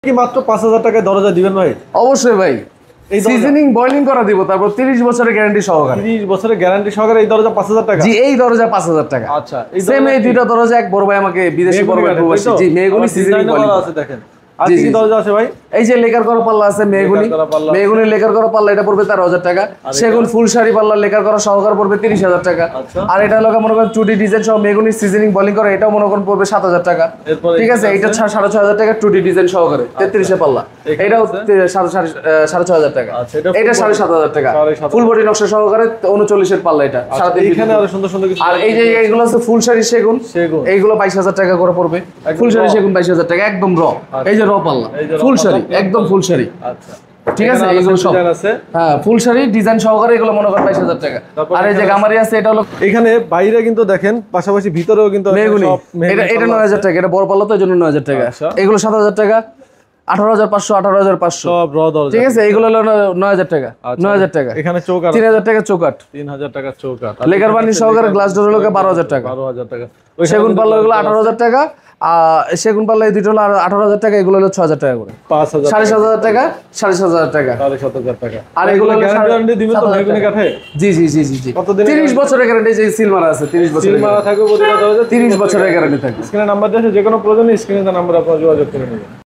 কি মাত্র 5000 টাকায় দরজা দিবেন ভাই? অবশ্যই ভাই, সিজনিং বয়লিং করা দিব, তারপর 30 বছরের গ্যারান্টি সহকারে। 30 বছরের গ্যারান্টি সহকারে এই দরজা 5000 টাকা? জি, এই দরজা 5000 টাকা। আচ্ছা, সেম এই দুইটা দরজা এক বড় ভাই আমাকে বিদেশি বড় ভাই প্রবাসী, জি মেহগনি সিজনিং বয়লিং আছে দেখেন। আর কি দরজা আছে ভাই? এই যে লেকার করা পাল্লা আছে মেহগনি, মেহগনি লেকার করা পাল্লা, এটা পড়বে 13000 টাকা। সেগুন ফুল শাড়ি পাল্লা লেকার করা সহকারে পড়বে 30000 টাকা। আর এটা হলো মনে করেন 2D ডিজাইন সহ মেহগনি সিজনিং বয়লিং করা, এটাও মনে করেন পড়বে 7000 টাকা। ঠিক আছে, এটা 6500 টাকা 2D ডিজাইন সহকারে 33 এর পাল্লা, এটাও 6500 টাকা। এটা 7500 টাকা ফুল বডি নকশা সহকারে 39 এর পাল্লা, এটা এখানে আরো সুন্দর সুন্দর কিছু। আর এই যে এইগুলো আছে ফুল শাড়ি সেগুন, এইগুলো 22000 টাকা করে পড়বে। ফুল শাড়ি সেগুন 22000 টাকা একদম র। এই যে র পাল্লা ফুল শাড়ি, একদম ফুল শাড়ি। আচ্ছা, ঠিক আছে, এগুলো সব হ্যাঁ ফুল শাড়ি ডিজাইন সহকারে, এগুলো মনে করেন 22000 টাকা। আর এই যে গামারি আছে, এটা হলো এখানে বাইরে কিন্তু দেখেন, পাশাপাশি ভিতরেও কিন্তু মেহগনি, এটা 9000 টাকা, এটা বড় পাল্লা তো এজন্য 9000 টাকা। এগুলো 7000 টাকা, 18500, 18500 সব র দরজা। ঠিক আছে, এগুলো হলো 9000 টাকা, 9000 টাকা। এখানে চৌকাঠ 3000 টাকা চৌকাঠ, 3000 টাকা চৌকাঠ। লেকার বানি সহকারে গ্লাস ডোর হলো 12000 টাকা। 12000 টাকা। সেগুন পাল্লা এগুলো 18000 টাকা, আর সেগুন পাল্লা এই দুটো হলো 18000 টাকা, এগুলো হলো 6000 টাকা করে। 5000 7500 টাকা, 7500 টাকা, 7500 টাকা। আর এগুলো গ্যারান্টি দিবেন তো মেহগনি কাঠে? জি জি জি জি জি। কতদিন? 30 বছরের গ্যারান্টি, যে সিল মারা আছে 30 বছরের। সিল মারা থাকবে প্রতিটা দরজা 30 বছরের গ্যারান্টি থাকবে। স্ক্রিনে নাম্বার দেওয়া আছে, যে কোনো প্রয়োজনে স্ক্রিনে নাম্বার আপনারা যোগাযোগ করে নেবেন।